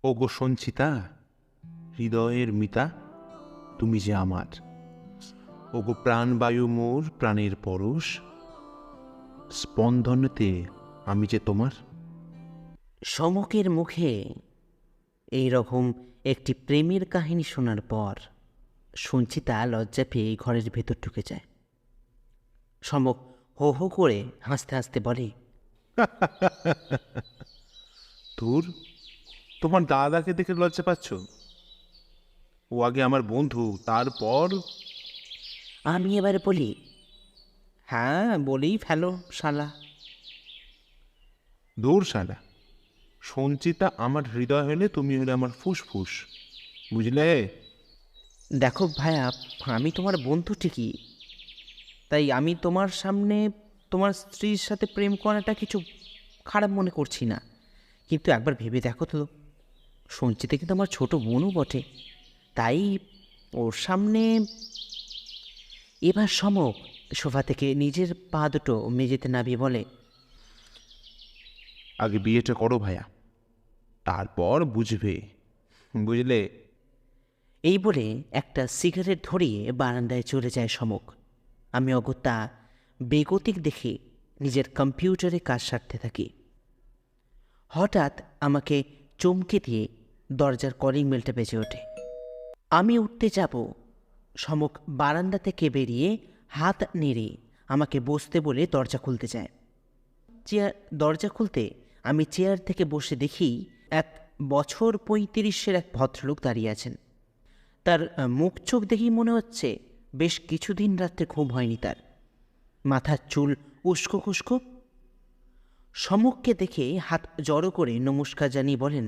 ওগো সঞ্চিতা, হৃদয়ের মিতা, তুমি যে আমার। ওগো প্রাণবায়ু মোর প্রাণের পরশ, স্পন্দনতে আমি যে তোমার। সমকের মুখে এই রকম একটি প্রেমের কাহিনী শোনার পর সঞ্চিতা লজ্জা পেয়ে ঘরের ভেতর ঢুকে যায়। সমক হো হো করে হাসতে হাসতে বলে, ধুর, তোমার দাদাকে দেখে লজ্জা পাচ্ছ? ও আগে আমার বন্ধু, তারপর। আমি এবার বলি, হ্যাঁ বলেই ফেলো শালা। দূর শালা, সঞ্চিতা আমার হৃদয় হলে তুমি হলে আমার ফুসফুস, বুঝলে? দেখো ভাইয়া, আমি তোমার বন্ধু ঠিকই, তাই আমি তোমার সামনে তোমার স্ত্রীর সাথে প্রেম করাটা কিছু খারাপ মনে করছি না, কিন্তু একবার ভেবে দেখো তো, সঞ্চিতা কিন্তু আমার ছোট বোনও বটে, তাই ওর সামনে। এবার সমক সোফা থেকে নিজের পা দুটো মেঝেতে নামিয়ে বলে, আগে বিয়েটা করো ভাইয়া, তারপর বুঝবে, বুঝলে? এই বলে একটা সিগারেট ধরিয়ে বারান্দায় চলে যায় সমক। আমি অগত্যা বেগতিক দেখে নিজের কম্পিউটারে কাজ সারতে থাকি। হঠাৎ আমাকে চমকে দিয়ে দরজার কলিং বেলটা বেজে ওঠে। আমি উঠতে যাব, সমক বারান্দা থেকে বেরিয়ে হাত নেড়ে আমাকে বসতে বলে দরজা খুলতে যায়। দরজা খুলতে আমি চেয়ার থেকে বসে দেখি 1 বছর 35-এর এক ভদ্রলোক দাঁড়িয়ে আছেন। তার মুখ চোখ দেখেই মনে হচ্ছে বেশ কিছুদিন রাত্রে ঘুম হয়নি তার। মাথার চুল উস্কো খুস্কো। সমককে দেখে হাত জড়ো করে নমস্কার জানিয়ে বলেন,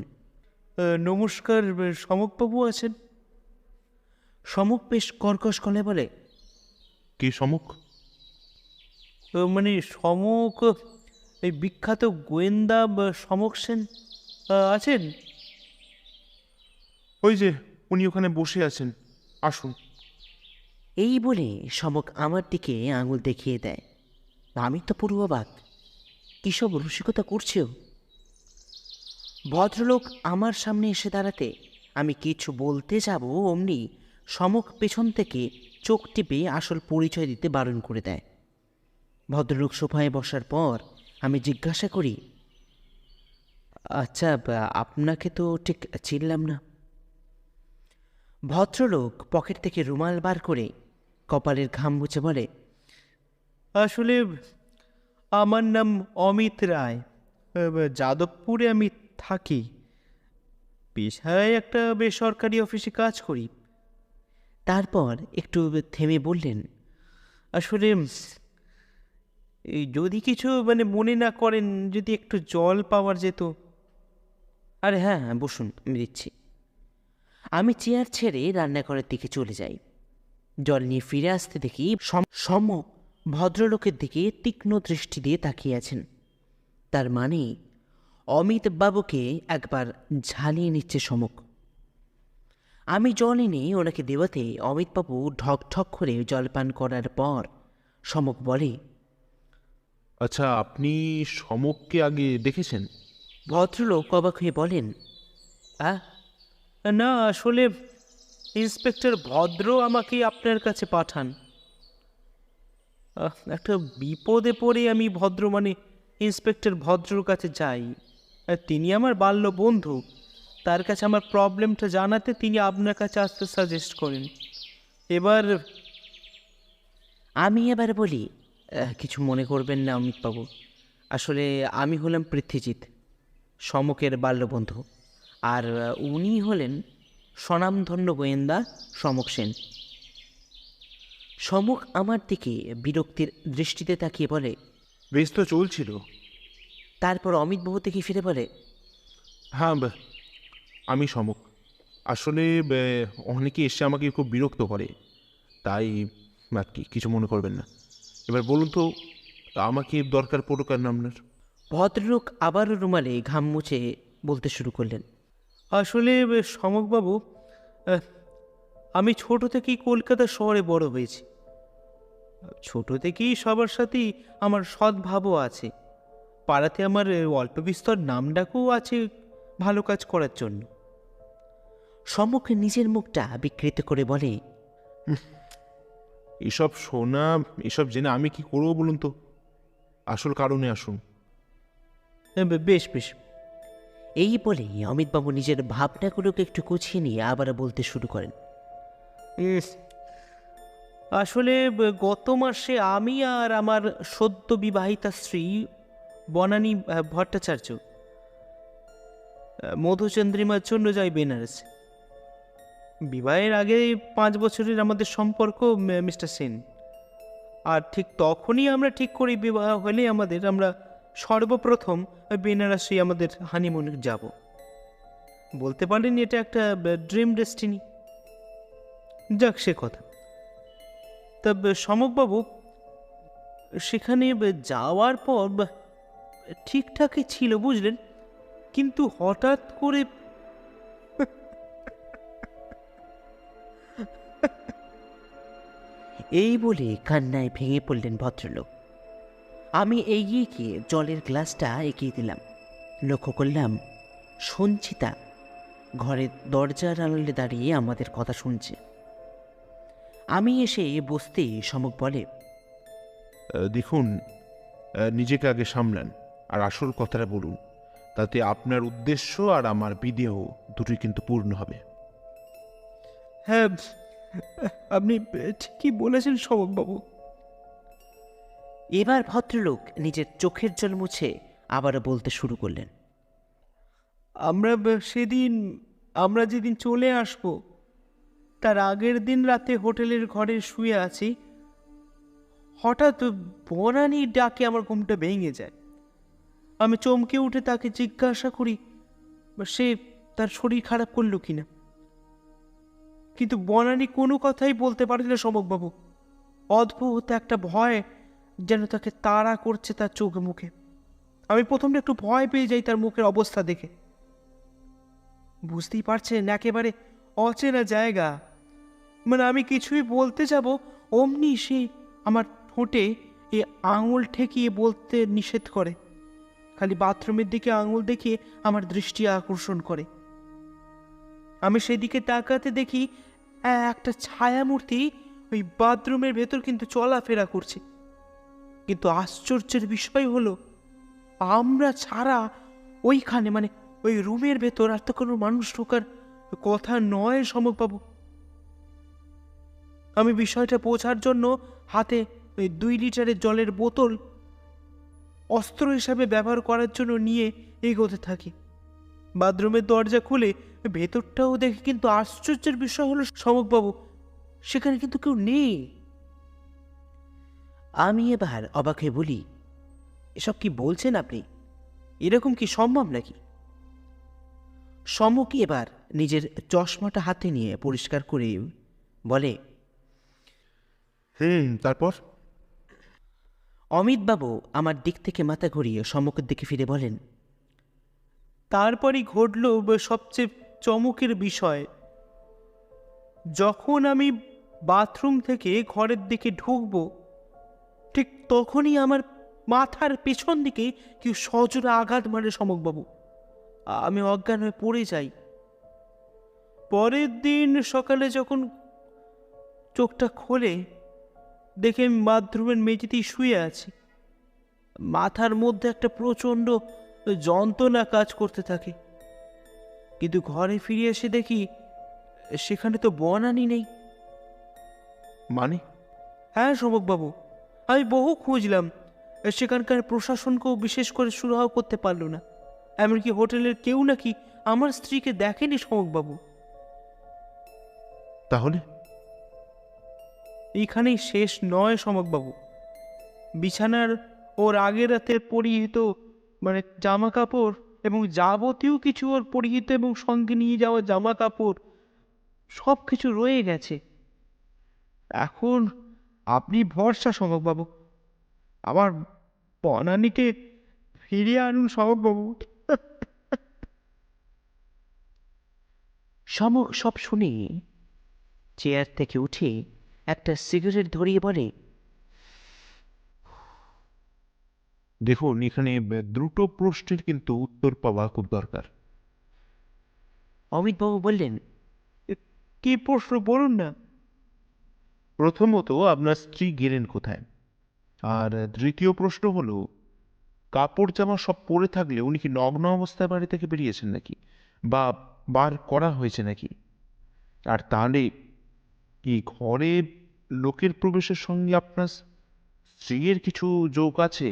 নমস্কার, সমকবাবু আছেন? সমক বেশ কর্কশ গলায় বলে, কি সমুখ? মানে সমক, এই বিখ্যাত গোয়েন্দা সমক সেন আছেন? ওই যে উনি ওখানে বসে আছেন, আসুন। এই বলে সমক আমার দিকে আঙুল দেখিয়ে দেয়। আমি তো পুরো অবাক, কী সব রসিকতা করছেও। ভদ্রলোক আমার সামনে এসে দাঁড়াতে আমি কিছু বলতে যাব, অমনি সমক পেছন থেকে চোখ টিপে আসল পরিচয় দিতে বারণ করে দেয়। ভদ্রলোক সোফায় বসার পর আমি জিজ্ঞাসা করি, আচ্ছা, আপনাকে তো ঠিক চিনলাম না। ভদ্রলোক পকেট থেকে রুমাল বার করে কপালের ঘাম মুছে বলে, আসলে আমার নাম অমিত রায়, যাদবপুরে আমি থাকি, পেশায় একটা বেসরকারি অফিসে কাজ করি। তারপর একটু থেমে বললেন, আসলে এই যদি কিছু মনে না করেন, যদি একটু জল পাওয়ার যেত। আরে হ্যাঁ হ্যাঁ, বসুন, আমি দিচ্ছি। আমি চেয়ার ছেড়ে রান্নাঘরের দিকে চলে যাই। জল নিয়ে ফিরে আসতে দেখি সমক ভদ্রলোকের দিকে তীক্ষ্ণ দৃষ্টি দিয়ে তাকিয়ে আছেন। তার মানে অমিত বাবুকে একবার ঝালিয়ে নিচ্ছে সমক। আমি জল এনে ওনাকে দেওয়াতে অমিতবাবু ঢক ঢক করে জলপান করার পর সমক বলে, আচ্ছা, আপনি সমককে আগে দেখেছেন? ভদ্রলোক অবাক হয়ে বলেন, না, আসলে ইন্সপেক্টর ভদ্র আমাকে আপনার কাছে পাঠান। একটা বিপদে পড়ে আমি ইন্সপেক্টর ভদ্রর কাছে যাই। তিনি আমার বাল্য বন্ধু, তার কাছে আমার প্রবলেমটা জানাতে তিনি আপনার কাছে আসতে সাজেস্ট করেন। আমি এবার বলি, কিছু মনে করবেন না অমিতবাবু, আসলে আমি হলাম পৃথ্বীজিৎ, সমকের বাল্যবন্ধু, আর উনি হলেন স্বনামধন্য গোয়েন্দা সমক সেন। সমক আমার দিকে বিরক্তির দৃষ্টিতে তাকিয়ে বলে, বেশ তো চলছিল। তারপর অমিতবাবু থেকে ফিরে বলে, হ্যাঁ, আমি সমক। আসলে অনেকে এসে আমাকে খুব বিরক্ত করে, তাই আর কি, কিছু মনে করবেন না। এবার বলুন তো, আমাকে দরকার পড়ুক আর আপনার। ভদ্রলোক আবারও রুমালে ঘাম মুছে বলতে শুরু করলেন, আসলে সমকবাবু, আমি ছোট থেকেই কলকাতা শহরে বড় হয়েছি। ছোট থেকেই সবার সাথেই আমার সদ্ভাবও আছে। পাড়াতে আমার অল্প বিস্তর নাম ডাকও আছে ভালো কাজ করার জন্য। সম্মুখে নিজের মুখটা বিকৃত করে বলে, এসব শোনা, এসব জেনে আমি কি করবো বলুন তো? আসল কারণে আসুন। বেশ বেশ। এই বলে অমিতবাবু নিজের ভাবনাগুলোকে একটু গুছিয়ে নিয়ে আবার বলতে শুরু করেন। আসলে গত মাসে আমি আর আমার সদ্য বিবাহিতা স্ত্রী বনানী ভট্টাচার্য মধুচন্দ্রিমার জন্য যাই বেনারস। বিবাহের আগে 5 বছরের আমাদের সম্পর্ক মিস্টার সেন। আর ঠিক তখনই আমরা ঠিক করি বিবাহ হলে আমরা সর্বপ্রথম বেনারসে আমাদের হানিমুনে যাব। বলতে পারেন এটা একটা ড্রিম ডেস্টিনি। যাক সে কথা। তা সমকবাবু, সেখানে যাওয়ার পর ঠিকঠাকই ছিল বুঝলেন, কিন্তু হঠাৎ করে এই বলে কান্নায় ভেঙে পড়লেন ভদ্রলোক। আমি এগিয়ে গিয়ে জলের গ্লাসটা এগিয়ে দিলাম। লক্ষ্য করলাম সঞ্চিতা ঘরের দরজার আড়ালে দাঁড়িয়ে আমাদের কথা শুনছে। আমি এসে বসতেই সমক বলে, দেখুন, নিজেকে আগে সামলান আর আসল কথাটা বলুন, তাতে আপনার উদ্দেশ্য আর আমার বিদেহ দুটোই কিন্তু পূর্ণ হবে। হ্যাঁ, আপনি ঠিকই বলেছেন সমকবাবু। এবার ভদ্রলোক নিজের চোখের জল মুছে আবার বলতে শুরু করলেন, আমরা যেদিন চলে আসব তার আগের দিন রাতে হোটেলের ঘরে শুয়ে আছি, হঠাৎ বনানীর ডাকে আমার ঘুমটা ভেঙে যায়। আমি চমকে উঠে তাকে জিজ্ঞাসা করি সে তার শরীর খারাপ করলো কিনা, কিন্তু বনানী কোনো কথাই বলতে পারে না সমকবাবু। অদ্ভুত একটা ভয় যেন তাকে তাড়া করছে তার চোখে মুখে। আমি প্রথমে একটু ভয় পেয়ে যাই তার মুখের অবস্থা দেখে। বুঝতেই পারছেন, একেবারে অচেনা জায়গা। মানে আমি কিছুই বলতে যাব অমনি সে আমার ঠোঁটে এ আঙুল ঠেকিয়ে বলতে নিষেধ করে, খালি বাথরুমের দিকে আঙুল দেখিয়ে আমার দৃষ্টি আকর্ষণ করে। আমি সেদিকে তাকাতে দেখি একটা ছায়ামূর্তি ওই বাথরুমের ভেতর কিন্তু চলাফেরা করছে। কিন্তু আশ্চর্যের বিষয় হলো, আমরা ছাড়া ওইখানে মানে ওই রুমের ভেতর আর তো কোনো মানুষ ঢোকার কথা নয় সমকবাবু। আমি বিষয়টা বোঝার জন্য হাতে ওই 2 লিটারের জলের বোতল অস্ত্র হিসাবে ব্যবহার করার জন্য নিয়ে এগোতে থাকি। বাথরুমের দরজা খুলে ভেতরটাও দেখি, কিন্তু আশ্চর্যের বিষয় হলো সমকবাবু, সেখানে কিন্তু কেউ নেই। আমি এবার অবাক হয়ে বলি, এসব কি বলছেন আপনি? এরকম কি সম্ভব নাকি? সমকি এবার নিজের চশমাটা হাতে নিয়ে পরিষ্কার করে বলে, তারপর? অমিতবাবু আমার দিক থেকে মাথা ঘুরিয়ে সমকের দিকে ফিরে বলেন, তারপরই ঘটল সবচেয়ে চমকের বিষয়। যখন আমি বাথরুম থেকে ঘরের দিকে ঢুকবো, ঠিক তখনই আমার মাথার পেছন দিকে কেউ সজোরে আঘাত মারে সমকবাবু। আমি অজ্ঞান হয়ে পড়ে যাই। পরের দিন সকালে যখন চোখটা খোলে, দেখে আমি বাথরুমের মেঝেতেই শুয়ে আছি। মাথার মধ্যে একটা প্রচণ্ড যন্ত্রণা কাজ করতে থাকে। কিন্তু ঘরে ফিরে এসে দেখি সেখানে তো বনানী নেই। মানে? হ্যাঁ সমকবাবু, আমি বহু খুঁজলাম, সেখানকার প্রশাসনকেও বিশেষ করে সুরাহা করতে পারল না। এমনকি হোটেলের কেউ নাকি আমার স্ত্রীকে দেখেনি সমকবাবু। তাহলে? এইখানেই শেষ নয় সমকবাবু। বিছানার ওর আগের রাতে পরিহিত মানে জামা কাপড় এবং যাবতীয় কিছু ওর পরিহিত এবং সঙ্গে নিয়ে যাওয়া জামা কাপড় সব কিছু রয়ে গেছে। এখন আপনি ভরসা সমকবাবু, আমার বনানীকে ফিরিয়ে আনুন সমকবাবু। সমক সব শুনে চেয়ার থেকে উঠে একটা সিগারেট ধরিয়ে বলে, দেখুন, এখানে দ্রুত প্রশ্নের কিন্তু উত্তর পাওয়া খুব দরকার। অমিতবাবু বললেন, কি প্রশ্ন বলুন না। প্রথমত আপনার স্ত্রী গেলেন কোথায়, আর দ্বিতীয় প্রশ্ন হলো কাপড় জামা সব পরে থাকলে উনি কি নগ্ন অবস্থায় বাড়ি থেকে বেরিয়েছেন নাকি, বা বার করা হয়েছে নাকি? আর তাহলে কি ঘরে লোকের প্রবেশের সঙ্গে আপনার স্ত্রীর কিছু যোগ আছে?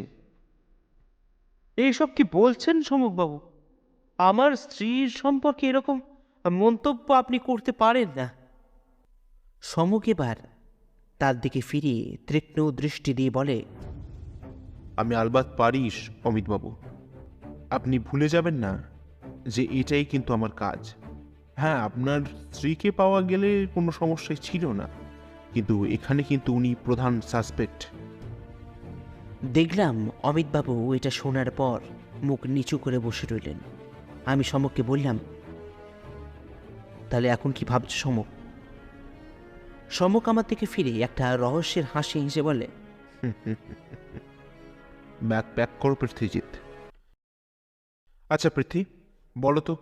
এইসব কি বলছেন সমকবাবু? আমার স্ত্রীর সম্পর্কে এরকম মন্তব্য আপনি করতে পারেন না। সমক এবার তার দিকে ফিরিয়ে তীক্ষ্ণ দৃষ্টি দিয়ে বলে, আমি আলবাত পারিস অমিতবাবু, আপনি ভুলে যাবেন না যে এটাই কিন্তু আমার কাজ। হ্যাঁ, আপনার স্ত্রীকে পাওয়া গেলে কোনো সমস্যাই ছিল না, কিন্তু এখানে কিন্তু উনি প্রধান সাসপেক্ট। দেখলাম অমিতবাবু এটা শোনার পর মুখ নিচু করে বসে রইলেন। আমি সমককে বললাম, তাহলে এখন কি ভাবছো সমক? সমক আমার দিকে ফিরে একটা রহস্যের হাসি হেসে বলে, ব্যাক প্যাক করো পৃথ্বীজিৎ। আচ্ছা পৃথ্বী, বলো তো,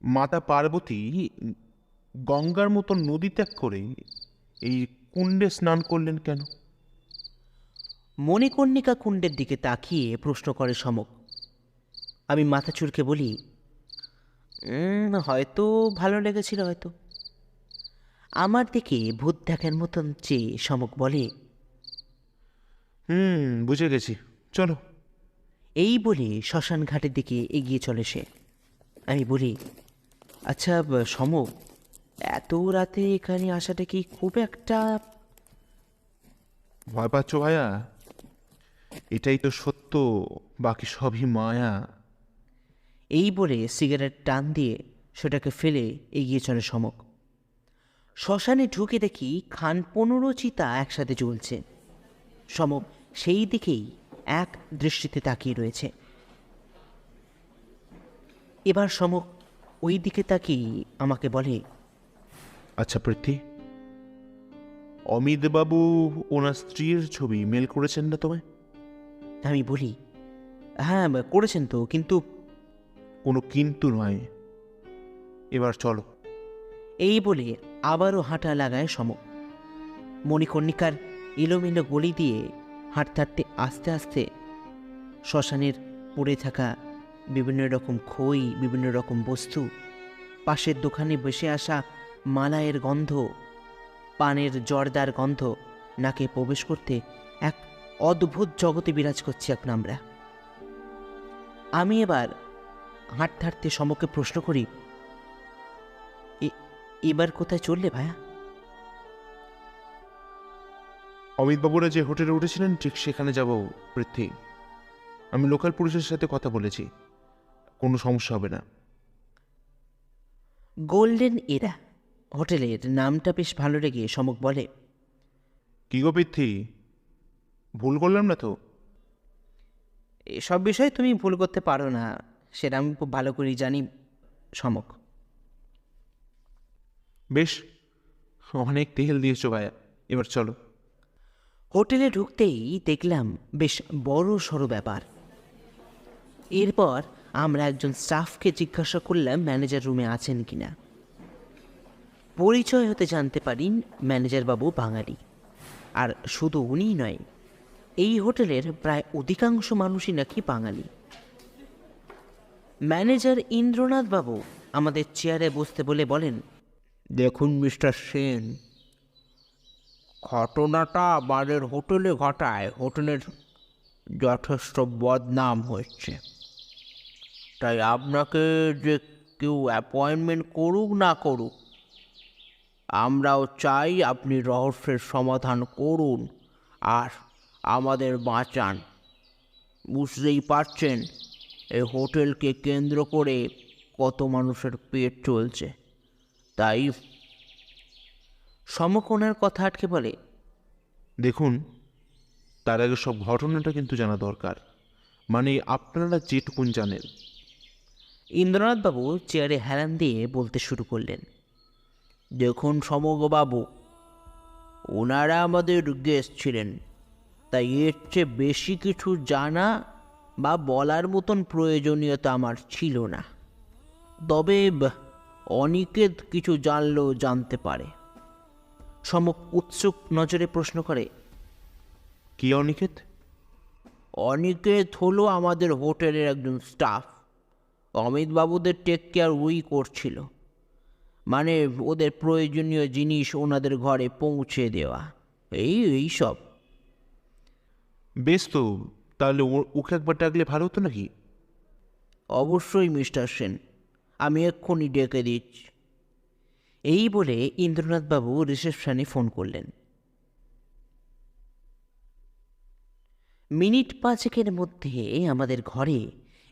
মাতা পার্বতী গঙ্গার মতো নদী ত্যাগ করে এই কুণ্ডে স্নান করলেন কেন? মণিকর্ণিকা কুণ্ডের দিকে তাকিয়ে প্রশ্ন করে সমক। আমি মাথা চুলকে বলি, হয়তো ভালো লেগেছিল হয়তো। আমার দিকে ভূত দেখার মতন চেয়ে সমক বলে, বুঝে গেছি, চলো। এই বলে শ্মশান ঘাটের দিকে এগিয়ে চলে সে। আমি বলি, আচ্ছা সমক, এত রাতে এখানে আসাটা কি খুব একটা... ভয় পাচ্ছ ভাইয়া? এটাই তো সত্য, বাকি সবই মায়া। এই বলে সিগারেট টান দিয়ে সেটাকে ফেলে এগিয়ে চলে সমক। শ্মশানে ঢুকে দেখি খান 15 চিতা একসাথে জ্বলছে। সমক সেই দিকেই এক দৃষ্টিতে তাকিয়ে রয়েছে। এবার সমক ওই দিকে তাকিয়ে আমাকে বলে, আচ্ছা পৃথ্বী, অমিতবাবু ওনার স্ত্রীর ছবি মেল করেছেন না তোমায়? আমি বলি, হ্যাঁ করেছেন তো, কিন্তু... কোনো কিন্তু নয়, এবার চলো। এই বলে আবারও হাঁটা লাগায় সমক। মণিকর্ণিকার এলোমেলো গলি দিয়ে হাঁটতে হাঁটতে আস্তে আস্তে শ্মশানের পড়ে থাকা বিভিন্ন রকম খই, বিভিন্ন রকম বস্তু, পাশের দোকানে বসে আসা মালাইয়ের গন্ধ, পানের জর্দার গন্ধ নাকে প্রবেশ করতে এক অদ্ভুত জগতে বিরাজ করছি এখন আমরা। আমি এবার হাঁটতে হাঁটতে সমকে প্রশ্ন করি, এবার কোথায় চললে ভাইয়া? অমিতবাবুরা যে হোটেলে উঠেছিলেন ঠিক সেখানে যাব পৃথ্বী। আমি লোকাল পুলিশের সাথে কথা বলেছি, কোনো সমস্যা হবে না। গোল্ডেন এরা হোটেলের নামটা বেশ ভালো লেগে সমক বলে, কি গো পৃথ্বী, ভুল করলাম না তো? এসব বিষয়ে তুমি ভুল করতে পারো না, সেটা আমি খুব ভালো করেই জানি সমক। বেশ, অনেক তেল দিয়েছো ভাইয়া, এবার চলো। হোটেলে ঢুকতেই দেখলাম বেশ বড় সড়ো ব্যাপার। এরপর আমরা একজন স্টাফকে জিজ্ঞাসা করলাম ম্যানেজার রুমে আছেন কিনা। পরিচয় হতে জানতে পারি ম্যানেজার বাবু বাঙালি, আর শুধু উনিই নয়, এই হোটেলের প্রায় অধিকাংশ মানুষই নাকি বাঙালি। ম্যানেজার ইন্দ্রনাথ বাবু আমাদের চেয়ারে বসতে বলে বলেন, দেখুন মিস্টার সেন, ঘটনাটা আমাদের হোটেলে ঘটায় হোটেলের যথেষ্ট বদনাম হচ্ছে। তাই আপনাকে যে কেউ অ্যাপয়েন্টমেন্ট করুক না করুক, আমরাও চাই আপনি রহস্যের সমাধান করুন আর আমাদের বাঁচান। বুঝতেই পারছেন এই হোটেলকে কেন্দ্র করে কত মানুষের পেট চলছে। তাই সমকোণের কথা আটকে বলে, দেখুন, তার আগে সব ঘটনাটা কিন্তু জানা দরকার, মানে আপনারা যেটুকুন জানেন। ইন্দ্রনাথবাবু চেয়ারে হেলান দিয়ে বলতে শুরু করলেন, দেখুন সমগবাবু, ওনারা আমাদের গেস্ট ছিলেন, তাই এর চেয়ে বেশি কিছু জানা বা বলার মতন প্রয়োজনীয়তা আমার ছিল না। তবে অনিকেত কিছু জানলেও জানতে পারে। সমক উৎসুক নজরে প্রশ্ন করে, কি অনিকেত? অনিকেত হলো আমাদের হোটেলের একজন স্টাফ। অমিতবাবুদের টেক কেয়ার ওই করছিল, মানে ওদের প্রয়োজনীয় জিনিস ওনাদের ঘরে পৌঁছে দেওয়া, এই সব। বেশ তো, তাহলে ওকে একবার ডাকলে ভালো হতো নাকি? অবশ্যই মিস্টার সেন, আমি এক্ষুনি ডেকে দিচ্ছি। এই বলে ইন্দ্রনাথবাবু রিসেপশনে ফোন করলেন। মিনিট 5 মধ্যে আমাদের ঘরে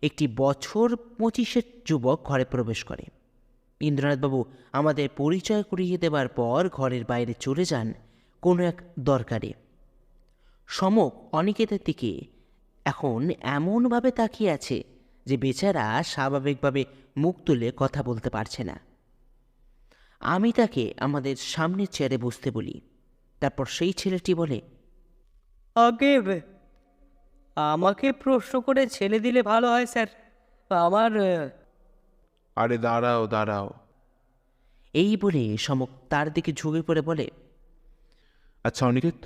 একটি বছর 25-এর যুবক ঘরে প্রবেশ করে। ইন্দ্রনাথবাবু আমাদের পরিচয় করিয়ে দেবার পর ঘরের বাইরে চলে যান কোনো এক দরকারে। সমক অনিকেতের দিকে এখন এমনভাবে তাকিয়ে আছে যে বেচারা স্বাভাবিকভাবে মুখ তুলে কথা বলতে পারছে না। আমি তাকে আমাদের সামনের চেয়ারে বসতে বলি। তারপর সেই ছেলেটি বলে, আগে আমাকে প্রশ্ন করে ছেড়ে দিলে ভালো হয় স্যার। আমার আরে দাঁড়াও দাঁড়াও। এই বলে সমক তার দিকে ঝুঁকে পড়ে বলে, আচ্ছা অনিকেত,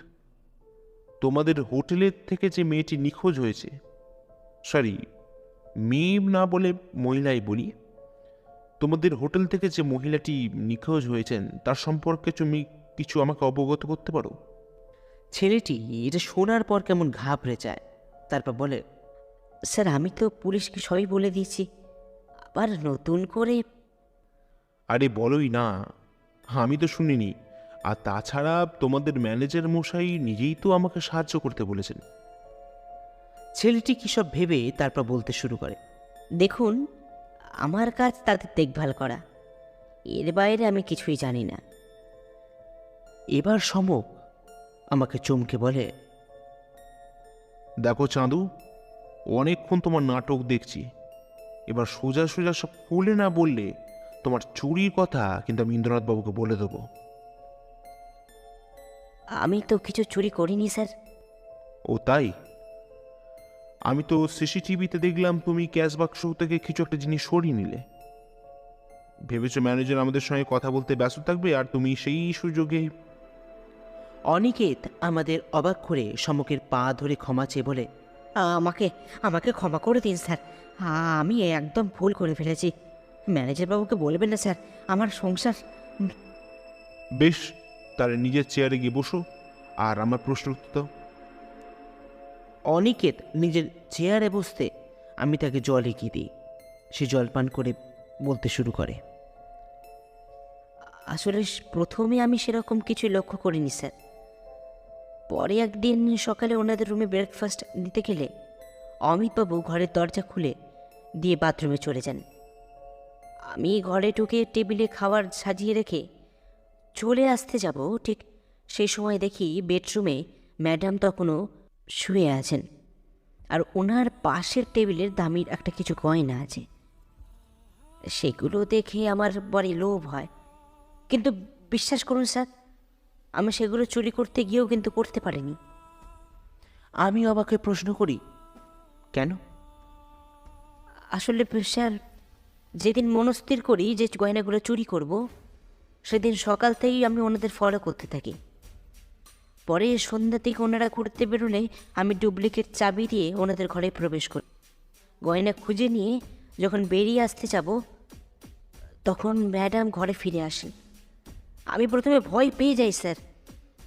তোমাদের হোটেলের থেকে যে মেয়েটি নিখোঁজ হয়েছে, সরি মেয়ে না বলে মহিলাই বলি, তোমাদের হোটেল থেকে যে মহিলাটি নিখোঁজ হয়েছেন তার সম্পর্কে তুমি কিছু আমাকে অবগত করতে পারো? ছেলেটি এটা শোনার পর কেমন ঘাবড়ে যায়। তারপর বলে, স্যার আমি তো পুলিশকে সবই বলে দিয়েছি, আবার নতুন করে। আরে বলোই না, আমি তো শুনিনি। আর তাছাড়া তোমাদের ম্যানেজার মশাই নিজেই তো আমাকে সাহায্য করতে বলেছেন। ছেলেটি কী সব ভেবে তারপর বলতে শুরু করে, দেখুন, আমার কাজ তাদের দেখভাল করা, এর বাইরে আমি কিছুই জানি না। এবার সমক আমাকে চমকে বলে, দেখো চাঁদু, অনেকক্ষণ তোমার নাটক দেখছি, এবার সোজা সোজা সব খুলে না বললে তোমার চুরির কথা কিন্তু আমি ইন্দ্রনাথবাবুকে বলে দেবো। আমি তো কিছু চুরি করিনি স্যার। ও তাই? আমি তো সিসিটিভিতে দেখলাম তুমি ক্যাশ বাক্স থেকে কিছু একটা জিনিস সরিয়ে নিলে। ভেবেছো ম্যানেজার আমাদের সঙ্গে কথা বলতে ব্যস্ত থাকবে আর তুমি সেই সুযোগে। অনিকেত আমাদের অবাক করে সমকের পা ধরে ক্ষমা চেয়ে বলে, আমাকে আমাকে ক্ষমা করে দিন স্যার, আমি একদম ভুল করে ফেলেছি। ম্যানেজার বাবুকে বলবেন না স্যার, আমার সংসার। বেশ, তাহলে নিজের চেয়ারে গিয়ে বসো আর আমার প্রশ্ন উত্তর দাও। অনিকেত নিজের চেয়ারে বসতে আমি তাকে জল এগিয়ে দিই। সে জল পান করে বলতে শুরু করে, আসলে প্রথমে আমি সেরকম কিছু লক্ষ্য করিনি স্যার। পরে একদিন সকালে ওনাদের রুমে ব্রেকফাস্ট দিতে গেলে অমিতবাবু ঘরের দরজা খুলে দিয়ে বাথরুমে চলে যান। আমি ঘরে ঢুকে টেবিলে খাবার সাজিয়ে রেখে চলে আসতে যাব, ঠিক সেই সময় দেখি বেডরুমে ম্যাডাম তখনও শুয়ে আছেন, আর ওনার পাশের টেবিলের দামির একটা কিছু গয়না আছে। সেগুলো দেখে আমার বড় লোভ হয়, কিন্তু বিশ্বাস করুন স্যার, আমি সেগুলো চুরি করতে গিয়েও কিন্তু করতে পারিনি। আমি অবাকে প্রশ্ন করি, কেন? আসলে স্যার, যেদিন মনস্থির করি যে গয়নাগুলো চুরি করব, সেদিন সকাল থেকেই আমি ওনাদের ফলো করতে থাকি। পরে সন্ধ্যা থেকে ওনারা ঘুরতে বেরোলে আমি ডুপ্লিকেট চাবি দিয়ে ওনাদের ঘরে প্রবেশ করি। গয়না খুঁজে নিয়ে যখন বেরিয়ে আসতে যাব, তখন ম্যাডাম ঘরে ফিরে আসেন। আমি প্রথমে ভয় পেয়ে যাই স্যার,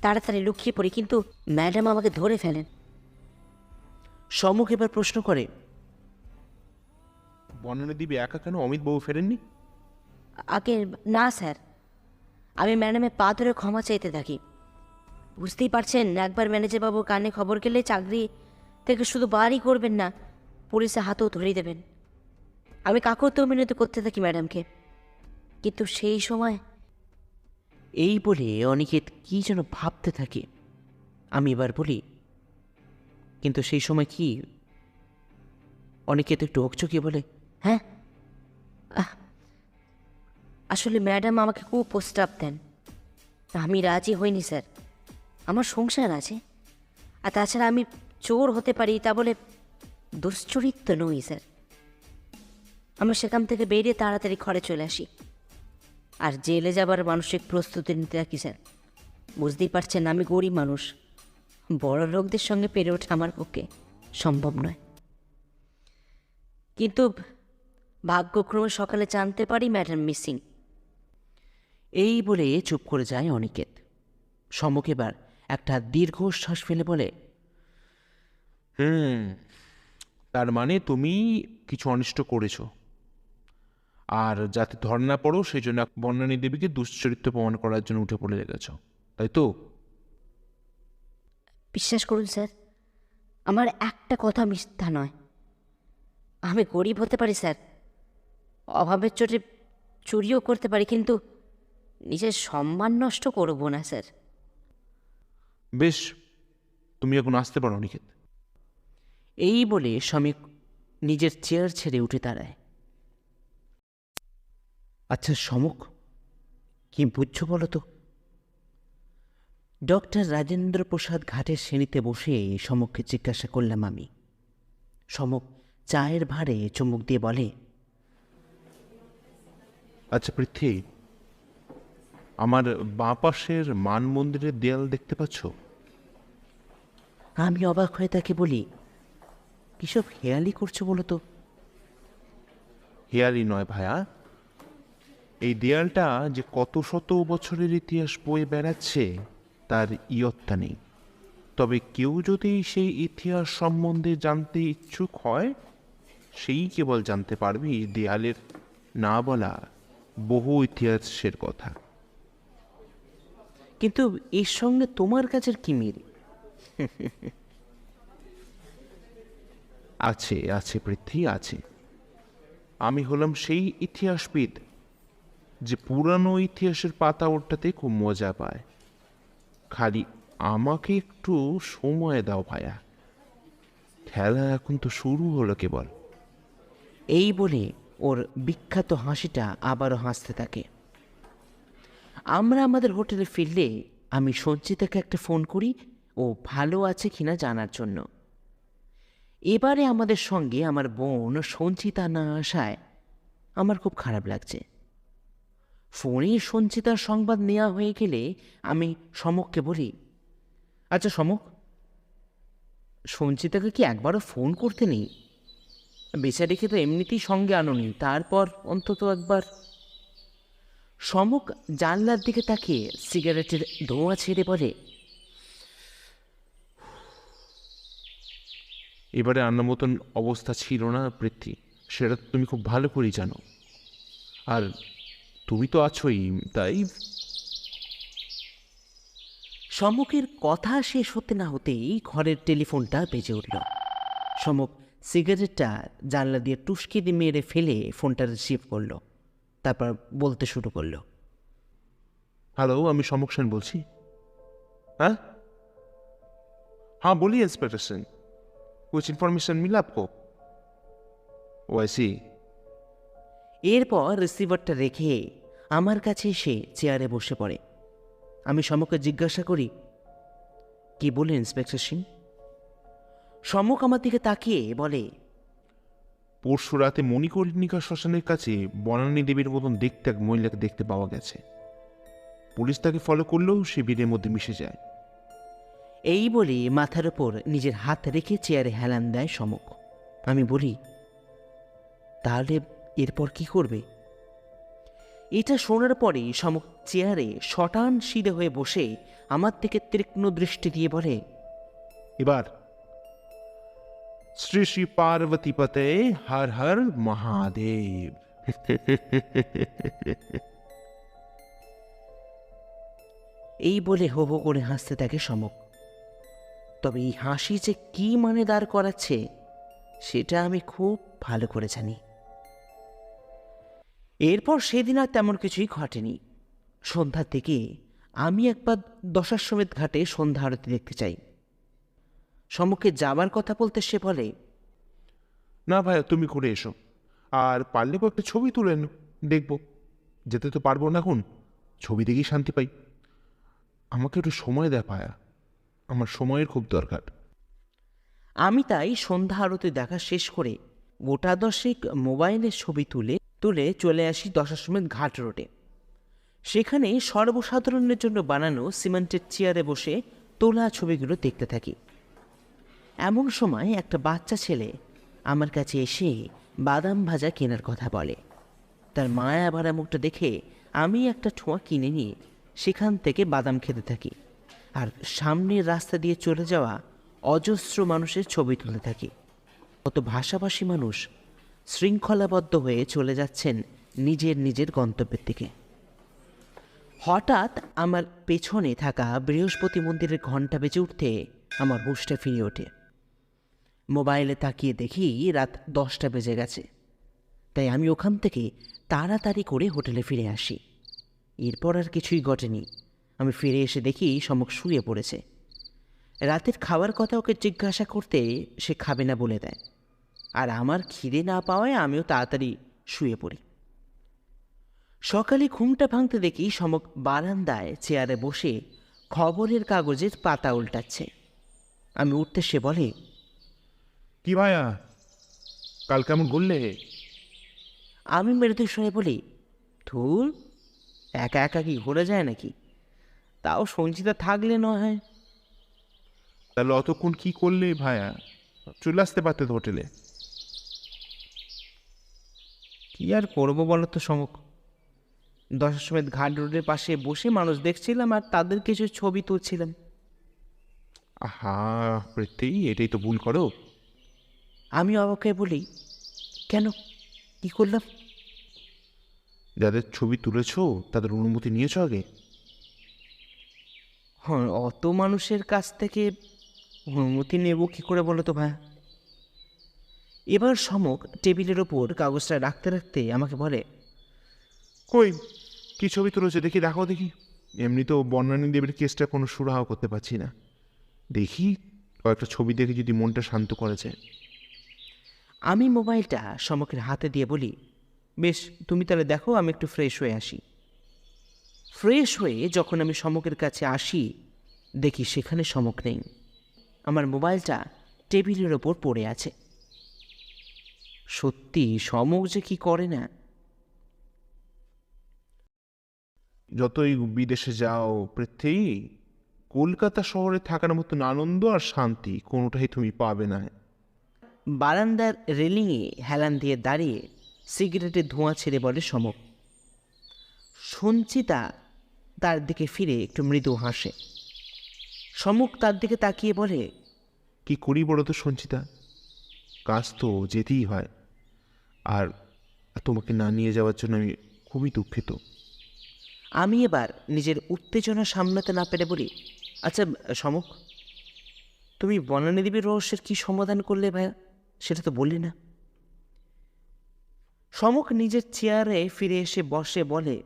তাড়াতাড়ি লুকিয়ে পড়ি, কিন্তু ম্যাডাম আমাকে ধরে ফেলেন। সমক এবার প্রশ্ন করে, বর্ণনা দিবি একা কেন? অমিতবাবু ফেরেননি? আগে না স্যার, আমি ম্যাডামের পা ধরে ক্ষমা চাইতে থাকি। বুঝতেই পারছেন, একবার ম্যানেজার বাবু কানে খবর গেলে চাকরি থেকে শুধু বারই করবেন না, পুলিশে হাতও ধরিয়ে দেবেন। আমি কাকুর মিনতি করতে থাকি ম্যাডামকে, কিন্তু সেই সময় এই বলে অনিকেত কি যেন ভাবতে থাকে। আমি এবার বলি, কিন্তু সেই সময় কি? অনিকেত একটু অকচকিয়ে বলে, হ্যাঁ, আসলে ম্যাডাম আমাকে খুব প্রস্তাব দেন, আমি রাজি হইনি স্যার। আমার সংসার আছে, আর তাছাড়া আমি চোর হতে পারি তা বলে দুশ্চরিত্র নই স্যার। আমি সেখান থেকে বেরিয়ে তাড়াতাড়ি ঘরে চলে আসি। আর জেলে যাবার মানসিক প্রস্তুতি নিতে থাকি স্যার। বুঝতেই পারছেন আমি গরিব মানুষ, বড় লোকদের সঙ্গে পেরে ওঠা আমার পক্ষে সম্ভব নয়। কিন্তু ভাগ্যক্রমে সকালে জানতে পারি ম্যাডাম মিসিং। এই বলে চুপ করে যায় অনিকেত। সমক এবার একটা দীর্ঘশ্বাস ফেলে বলে, তার মানে তুমি কিছু অনিষ্ট করেছো, আর যাতে ধর না পড়ো সেই জন্য বর্ণানী দেবীকে দুশ্চরিত্র প্রমাণ করার জন্য উঠে পড়ে লেগেছ, তাই তো? বিশ্বাস করুন স্যার, আমার একটা কথা মিথ্যা নয়। আমি গরিব হতে পারি স্যার, অভাবের চোটে চুরিও করতে পারি, কিন্তু নিজের সম্মান নষ্ট করব না স্যার। বেশ, তুমি এখন আসতে পারো অনিকেত। এই বলে সমীক নিজের চেয়ার ছেড়ে উঠে দাঁড়ায়। আচ্ছা সমক, কি বুঝছো বলো তো? ডক্টর রাজেন্দ্র প্রসাদ ঘাটের শ্রেণীতে বসে সমককে জিজ্ঞাসা করলাম আমি। সমক চায়ের ভাঁড়ে চুমুক দিয়ে বলে, আচ্ছা পৃথ্বী, আমার বাঁ পাশের মান মন্দিরের দেয়াল দেখতে পাচ্ছ? আমি অবাক হয়ে তাকে বলি, কিসব হেয়ালি করছো বলো তো? হেয়ালি নয় ভায়া, এই দেয়ালটা যে কত শত বছরের ইতিহাস বয়ে বেড়াচ্ছে তার ইয়ত্তা নেই। তবে কেউ যদি সেই ইতিহাস সম্বন্ধে জানতে ইচ্ছুক হয়, সেই কেবল জানতে পারবে এই দেয়ালের না বলা বহু ইতিহাসের কথা। কিন্তু এর সঙ্গে তোমার কাছের কি মিল? আছে আছে পৃথ্বী, আছে। আমি হলাম সেই ইতিহাসবিদ যে পুরানো ইতিহাসের পাতা ওঠাতে খুব মজা পায়। খালি আমাকে একটু সময় দাও ভায়া, খেলা এখন তো শুরু হলো কেবল। এই বলে ওর বিখ্যাত হাসিটা আবারও হাসতে থাকে। আমরা আমাদের হোটেলে ফিরলে আমি সঞ্চিতাকে একটা ফোন করি ও ভালো আছে কিনা জানার জন্য। এবারে আমাদের সঙ্গে আমার বোন সঞ্চিতা না আসায় আমার খুব খারাপ লাগছে। ফোনে সঞ্চিতার সংবাদ নেওয়া হয়ে গেলে আমি সমককে বলি, আচ্ছা সমক, সঞ্চিতাকে কি একবারও ফোন করতে নেই? বেচারিকে তো এমনিতেই সঙ্গে আনোনি, তারপর অন্তত একবার। সমক জানলার দিকে তাকিয়ে সিগারেটের ধোঁয়া ছেড়ে বলে, এবারে আনার মতন অবস্থা ছিল না পৃথ্বী, সেটা তো তুমি খুব ভালো করেই জানো। আর তুমি তো আছোই, তাই। সমকের কথা শেষ হতে না হতেই ঘরের টেলিফোনটা বেজে উঠল। সমক সিগারেটটা জানলা দিয়ে টুসকি দিয়ে মেরে ফেলে ফোনটা রিসিভ করলো, তারপর বলতে শুরু করলো, হ্যালো, আমি সমক সেন বলছি। হ্যাঁ হ্যাঁ, বলিए इंस्पेक्टर सिंह, कुछ इन्फॉर्मेशन मिला आपको? वैसी এরপর রিসিভারটা রেখে আমার কাছে এসে চেয়ারে বসে পড়ে। আমি সমককে জিজ্ঞাসা করি, কি বলে ইন্সপেক্টর সিং? সমক আমার দিকে তাকিয়ে বলে, পরশু রাতে মণিকর্ণিকা শ্মশানের কাছে বনানী দেবীর মতন দেখতে এক মহিলাকে দেখতে পাওয়া গেছে। পুলিশ তাকে ফলো করলেও সে ভিড়ের মধ্যে মিশে যায়। এই বলে মাথার ওপর নিজের হাত রেখে চেয়ারে হেলান দেয় সমক। আমি বলি, তাহলে এরপর কি করবে? এটা শোনার পরে সমক চেয়ারে শটান সিধে হয়ে বসে আমার দিকে তীক্ষ্ণ দৃষ্টি দিয়ে বলে, এবার শ্রী শ্রী পার্বতী পতে হর হর মহাদেব। এই বলে হো হো করে হাসতে থাকে সমক। তবে এই হাসি যে কি মানে দাঁড় করাচ্ছে সেটা আমি খুব ভালো করে জানি। এরপর সেদিন আর তেমন কিছুই ঘটেনি। সন্ধ্যার দিকে আমি একবার দশাশ্বমেধ ঘাটে সন্ধ্যা আরতি দেখতে চাই। সমুখে যাবার কথা বলতে সে বলে, না ভাইয়া, তুমি করে এসো, আর পারলে একটা ছবি তুলে দেখবো। যেতে তো পারবো না এখন, ছবি দেখেই শান্তি পাই। আমাকে একটু সময় দেয় ভাইয়া, আমার সময়ের খুব দরকার। আমি তাই সন্ধ্যা আরতি দেখা শেষ করে গোটা দশেক মোবাইলের ছবি তুলে তুলে চলে আসি দশাশ্বমেধ ঘাট রোডে। সেখানে সর্বসাধারণের জন্য বানানো সিমেন্টের চেয়ারে বসে তোলা ছবিগুলো দেখতে থাকি। এমন সময় একটা বাচ্চা ছেলে আমার কাছে এসে বাদাম ভাজা কেনার কথা বলে। তার মায়া ভরা মুখটা দেখে আমি একটা ঠোঁয়া কিনে নিয়ে সেখান থেকে বাদাম খেতে থাকি, আর সামনের রাস্তা দিয়ে চলে যাওয়া অজস্র মানুষের ছবি তুলতে থাকি। কত ভাষাভাষী মানুষ শৃঙ্খলাবদ্ধ হয়ে চলে যাচ্ছেন নিজের নিজের গন্তব্যের দিকে। হঠাৎ আমার পেছনে থাকা বৃহস্পতি মন্দিরের ঘণ্টা বেজে উঠতে আমার হুঁশটা ফিরে ওঠে। মোবাইলে তাকিয়ে দেখি রাত 10টা বেজে গেছে। তাই আমি ওখান থেকে তাড়াতাড়ি করে হোটেলে ফিরে আসি। এরপর আর কিছুই ঘটেনি। আমি ফিরে এসে দেখি সমক শুয়ে পড়েছে। রাতের খাওয়ার কথা ওকে জিজ্ঞাসা করতে সে খাবে না বলে দেয়, আর আমার খিদে না পাওয়ায় আমিও তাড়াতাড়ি শুয়ে পড়ি। সকালে ঘুমটা ভাঙতে দেখি সমক বারান্দায় চেয়ারে বসে খবরের কাগজের পাতা উল্টাচ্ছে। আমি উঠতে সে বলে, কি ভাইয়া, কাল কেমন বললে? আমি মৃদু শুনে বলি, ধুর, একা একা কি ঘোরা যায় নাকি? তাও সঞ্চিতা থাকলে নয়। তাহলে অতক্ষণ কি করলে ভাইয়া? চলে আসতে পারতে তো হোটেলে। কি আর করবো বলো তো সমক, 10টার সময় ঘাট রোডের পাশে বসে মানুষ দেখছিলাম আর তাদের কিছু ছবি তুলছিলাম। আহা প্রীতি, এটাই তো ভুল করো। আমি অবাক হয়ে বলি, কেন, কি করলাম? যাদের ছবি তুলেছো তাদের অনুমতি নিয়েছো আগে? হ্যাঁ, অত মানুষের কাছ থেকে অনুমতি নেব কি করে বলো তো ভাই? এবার সমক টেবিলের ওপর কাগজটা রাখতে রাখতে আমাকে বলে, কই, কি ছবি তুলেছো দেখি, দেখাও দেখি। এমনি তো বর্ণানী দেবীর কেসটা কোনো সুরাহা করতে পারছি না। দেখি কয়েকটা ছবি দেখে যদি মনটা শান্ত করা যায়। আমি মোবাইলটা সমকের হাতে দিয়ে বলি, বেশ, তুমি তাহলে দেখো, আমি একটু ফ্রেশ হয়ে আসি। ফ্রেশ হয়ে যখন আমি সমকের কাছে আসি দেখি সেখানে সমক নেই। আমার মোবাইলটা টেবিলের ওপর পড়ে আছে। সত্যি সমক যে কি করে না। যতই বিদেশে যাও পৃথ্বী, কলকাতা শহরে থাকার মতন আনন্দ আর শান্তি কোনোটাই তুমি পাবে না। বারান্দার রেলিংয়ে হেলান দিয়ে দাঁড়িয়ে সিগারেটের ধোঁয়া ছেড়ে বলে সমক। সঞ্চিতা তার দিকে ফিরে একটু মৃদু হাসে। সমক তার দিকে তাকিয়ে বলে, কি করি বলো তো সঞ্চিতা, কাজ তো যেতেই হয়, আর তোমাকে না নিয়ে যাওয়ার জন্য আমি খুবই দুঃখিত। আমি এবার নিজের উত্তেজনা সামলাতে না পেরে বলি, আচ্ছা সমক, তুমি বনানী দেবীর রহস্যের কি সমাধান করলে ভাইয়া, সেটা তো বললি না। সমক নিজের চেয়ারে ফিরে এসে বসে বলে,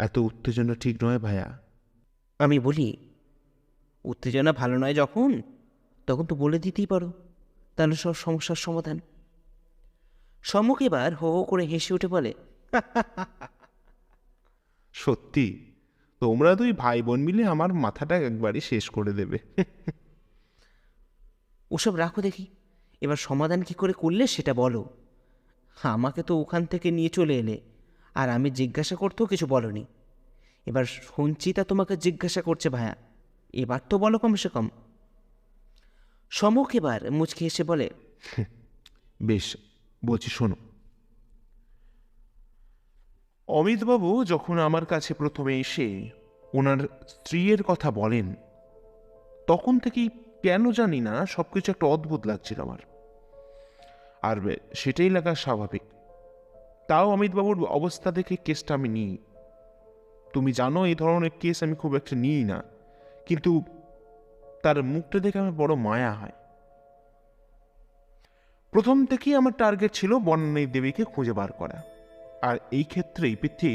এত উত্তেজনা ঠিক নয় ভাইয়া। আমি বলি, উত্তেজনা ভালো নয় যখন, তখন তো বলে দিতেই পারো, তাহলে সব সমস্যার সমাধান। সমক এবার হো হো করে হেসে উঠে বলে, সত্যি, তোমরা দুই ভাই বোন মিলে আমার মাথাটা একবারই শেষ করে দেবে। ওসব রাখো দেখি, এবার সমাধান কি করে করলে সেটা বলো। আমাকে তো ওখান থেকে নিয়ে চলে এলে, আর আমি জিজ্ঞাসা করতেও কিছু বলনি। এবার সঞ্চিতা তোমাকে জিজ্ঞাসা করছে ভাইয়া, এবার তো বলো কমসে কম। সমক এবার মুচকি এসে বলে, বেশ, বলছি শোনো। অমিতবাবু যখন আমার কাছে প্রথমে এসে ওনার স্ত্রীর কথা বলেন, তখন থেকেই কেন জানি না সবকিছু একটা অদ্ভুত লাগছিল আমার, আর সেটাই লাগা স্বাভাবিক। তাও অমিতবাবুর অবস্থা দেখে কেসটা আমি নিই। তুমি জানো এই ধরনের কেস আমি খুব একটা নিই না, কিন্তু তার মুখটা দেখে আমার বড় মায়া হয়। প্রথম থেকেই আমার টার্গেট ছিল বর্ণানী দেবীকে খুঁজে বার করা, আর এই ক্ষেত্রেই পৃথ্বী,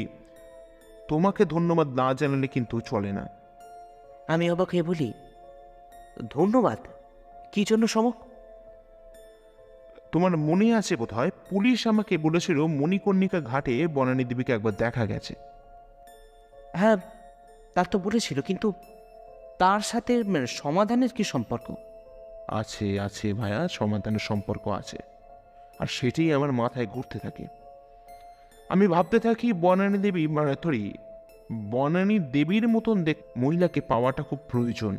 তোমাকে ধন্যবাদ না জানালে কিন্তু চলে না। আমি অবাক হয়ে বলি, ধন্যবাদ কি জন্য সমক? তোমার মনে আছে বোধহয়, পুলিশ আমাকে বলেছিল মণিকর্ণিকা ঘাটে বনানী দেবীকে একবার দেখা গেছে। হ্যাঁ, তার তো বলেছিল, কিন্তু তার সাথে সমাধানের কি সম্পর্ক? আছে আছে ভাইয়া, সমাধানের সম্পর্ক আছে, আর সেটাই আমার মাথায় ঘুরতে থাকে। আমি ভাবতে থাকি বনানী দেবী বনানী দেবীর মতন মহিলাকে পাওয়াটা খুব প্রয়োজন।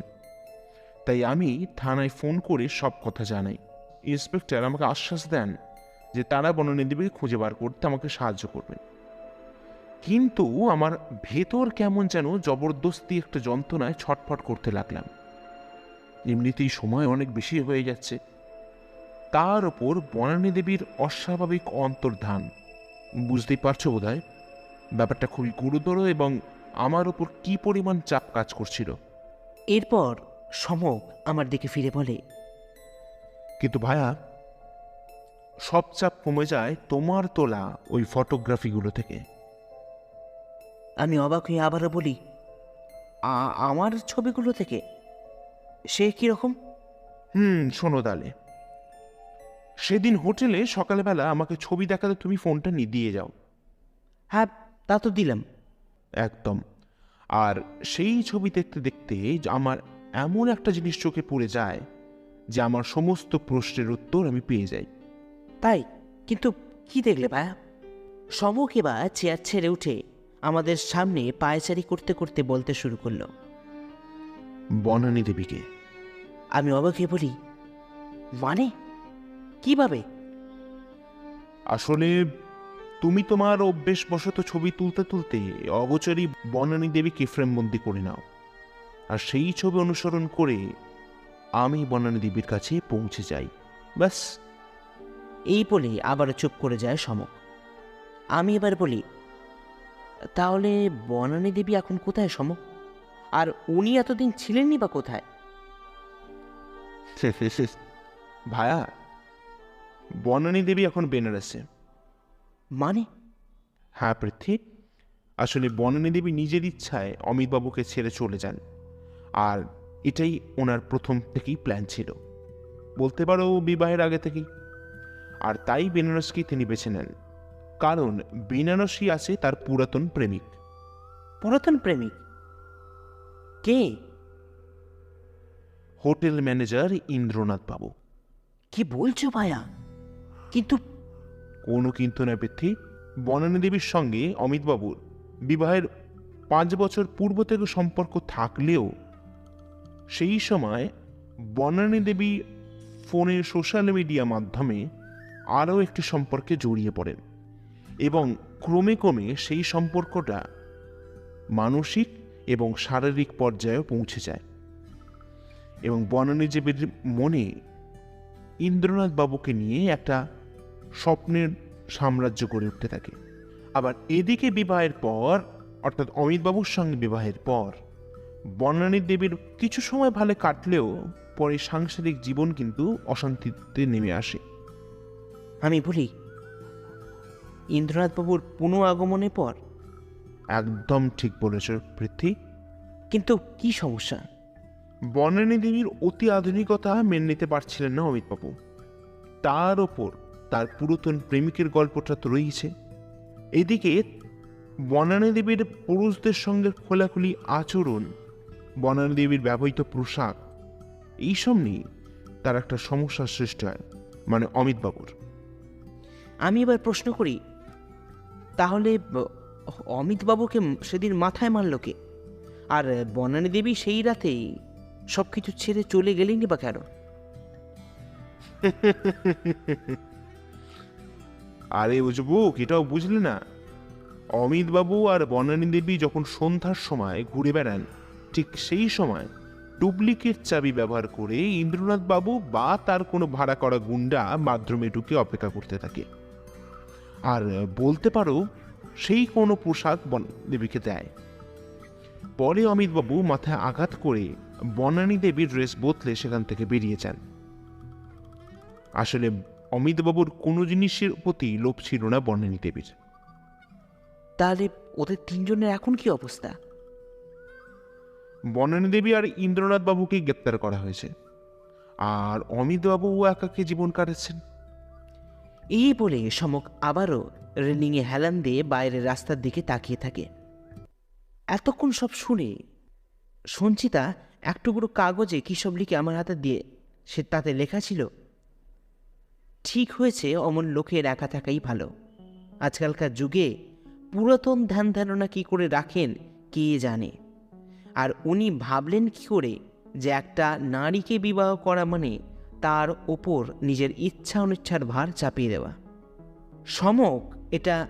তাই আমি থানায় ফোন করে সব কথা জানাই। ইন্সপেক্টর আমাকে আশ্বাস দেন যে তারা বনানী দেবীকে খুঁজে বার করতে আমাকে সাহায্য করবেন। কিন্তু আমার ভেতর কেমন যেন জবরদস্তি একটা যন্ত্রণায় ছটফট করতে লাগলাম। এমনিতেই সময় অনেক বেশি হয়ে যাচ্ছে, তার ওপর বনানী দেবীর অস্বাভাবিক অন্তর্ধান। বুঝতেই পারছো বোধহয় ব্যাপারটা খুবই গুরুতর এবং আমার ওপর কি পরিমাণ চাপ কাজ করছিল। এরপর সমক আমার দিকে ফিরে বলে, কিন্তু ভায়া, সব চাপ কমে যায় তোমার তোলা ওই ফটোগ্রাফিগুলো থেকে। আমি অবাক হয়ে আবারও বলি, আমার ছবিগুলো থেকে? সে কীরকম? শোনো তাহলে। সেদিন হোটেলে সকালবেলা আমাকে ছবি দেখাতে তুমি ফোনটা দিয়ে যাও। হ্যাঁ, তা তো দিলাম। একদম। আর সেই ছবি দেখতে দেখতে আমার এমন একটা জিনিস চোখে পড়ে যায় যে আমার সমস্ত প্রশ্নের উত্তর আমি পেয়ে যাই। তাই? কিন্তু কি দেখলে ভাইয়া? সমক এবার চেয়ার ছেড়ে উঠে আমাদের সামনে পায়চারি করতে করতে বলতে শুরু করলো, বনানী দেবীকে। আমি অবাক হয়ে বলি, মানে কিভাবে? আসলে তুমি তোমার অভ্যেসবশত ছবি তুলতে তুলতে অগোচরই বনানী দেবীকে ফ্রেমবন্দি করে নাও, আর সেই ছবি অনুসরণ করে আমি বনানী দেবীর কাছে পৌঁছে যাই। ব্যাস। এই বলে আবারও চুপ করে যায় সমক। আমি এবার বলি, তাহলে বনানী দেবী এখন কোথায় সমক? আর উনি এতদিন ছিলেনই বা কোথায়? ভায়া, বনানী দেবী এখন বেনারসে। মানে? হ্যাঁ পৃথ্বী, আসলে বনানী দেবী নিজের ইচ্ছায় অমিতবাবুকে ছেড়ে চলে যান, আর এটাই ওনার প্রথম থেকেই প্ল্যান ছিল, বলতে পারো বিবাহের আগে থেকেই। আর তাই বেনারসকেই তিনি বেছে নেন, কারণ বেনারসি আছে তার পুরাতন প্রেমিক। পুরাতন প্রেমিক? কে? হোটেল ম্যানেজার ইন্দ্রনাথ বাবু। কি বলছো ভাইয়া? কিন্তু কোনো কিন্তু নয় পৃথ্বী, বনানী দেবীর সঙ্গে অমিতবাবুর বিবাহের 5 বছর পূর্ব থেকে সম্পর্ক থাকলেও সেই সময় বনানী দেবী ফোনের সোশ্যাল মিডিয়া মাধ্যমে আরও একটি সম্পর্কে জড়িয়ে পড়েন এবং ক্রমে ক্রমে সেই সম্পর্কটা মানসিক এবং শারীরিক পর্যায়েও পৌঁছে যায় এবং বনানী দেবীর মনে ইন্দ্রনাথ বাবুকে নিয়ে একটা স্বপ্নের সাম্রাজ্য গড়ে উঠতে থাকে। আবার এদিকে বিবাহের পর, অর্থাৎ অমিতবাবুর সঙ্গে বিবাহের পর, বনানী দেবীর কিছু সময় ভালো কাটলেও পরে সাংসারিক জীবন কিন্তু অশান্তিতে নেমে আসে। আমি বলি, ইন্দ্রনাথ বাবুর পুনঃ আগমনের পর? একদম ঠিক বলেছ পৃথ্বী। কিন্তু কি সমস্যা? বনানী দেবীর অতি আধুনিকতা মেনে নিতে পারছিলেন না অমিতবাবু। তার ওপর তার পুরাতন প্রেমিকের গল্পটা তো রয়েছে। এদিকে বনানী দেবীর পুরুষদের সঙ্গে খোলাখুলি আচরণ, বনানী দেবীর ব্যবহৃত পোশাক, এইসব নিয়ে তার একটা সমস্যার সৃষ্টি হয়, মানে অমিতবাবুর। আমি এবার প্রশ্ন করি, তাহলে অমিতবাবুকে সেদিন মাথায় মারল কে? আর বনানী দেবী সেই রাতেই সব কিছু ছেড়ে চলে গেলেনই বা কেন? আরে বুঝবুক, এটাও বুঝলি না? অমিতবাবু আর বনানী দেবী যখন সন্ধ্যার সময় ঘুরে বেড়ান, ঠিক সেই সময় ডুপ্লিকেট চাবি ব্যবহার করে ইন্দ্রনাথ বাবু বা তার কোনো ভাড়া করা গুন্ডা বাথরুমে ঢুকে অপেক্ষা করতে থাকে, আর বলতে পারো সেই কোনো পোশাক দেবীকে দেয়। পরে অমিতবাবু মাথায় আঘাত করে বনানী দেবীর ড্রেস বদলে সেখান থেকে বেরিয়ে যান। আসলে অমিতবাবুর কোনো জিনিসের প্রতি লোভ ছিল না বনানী দেবীর। তাহলে ওদের তিনজনের এখন কি অবস্থা? বনানী দেবী আর ইন্দ্রনাথ বাবুকে গ্রেপ্তার করা হয়েছে, আর অমিতবাবু একাকে জীবন কাটাচ্ছেন। এই বলে সমক আবারও রেলিংয়ে হেলান দিয়ে বাইরের রাস্তার দিকে তাকিয়ে থাকে। এতক্ষণ সব শুনে সঞ্চিতা এক টুকরো কাগজে কী সব লিখে আমার হাতে দিয়ে, তাতে লেখা ছিল, ঠিক হয়েছে অমন লোকের একা থাকাই ভালো। আজকালকার যুগে পুরাতন ধ্যান ধারণা কী করে রাখেন কে জানে। আর উনি ভাবলেন কি করে যে একটা নারীকে বিবাহ করা মানে তার ওপর নিজের ইচ্ছা অনিচ্ছার ভার চাপিয়ে দেওয়া। সমক এটা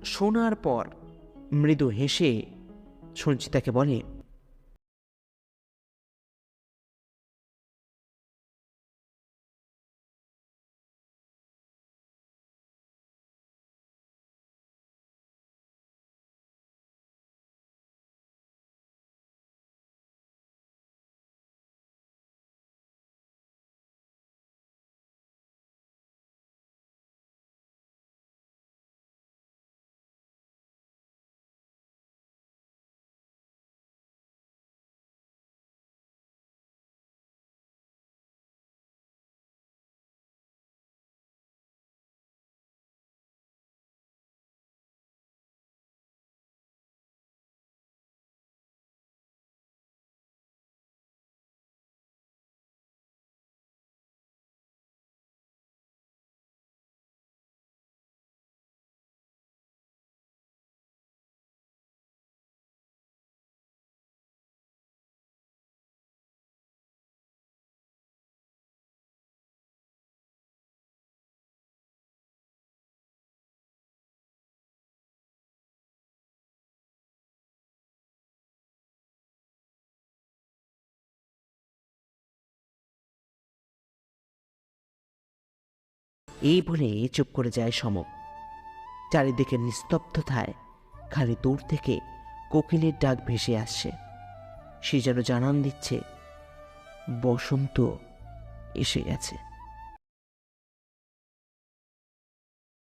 শোনার পর মৃদু হেসে সঞ্চিতাকে বলে, এই বলে চুপ করে যায় সমক। চারিদিকে নিস্তব্ধতায় খালি দূর থেকে কোকিলের ডাক ভেসে আসছে। সে যেন জানান দিচ্ছে বসন্ত এসে গেছে।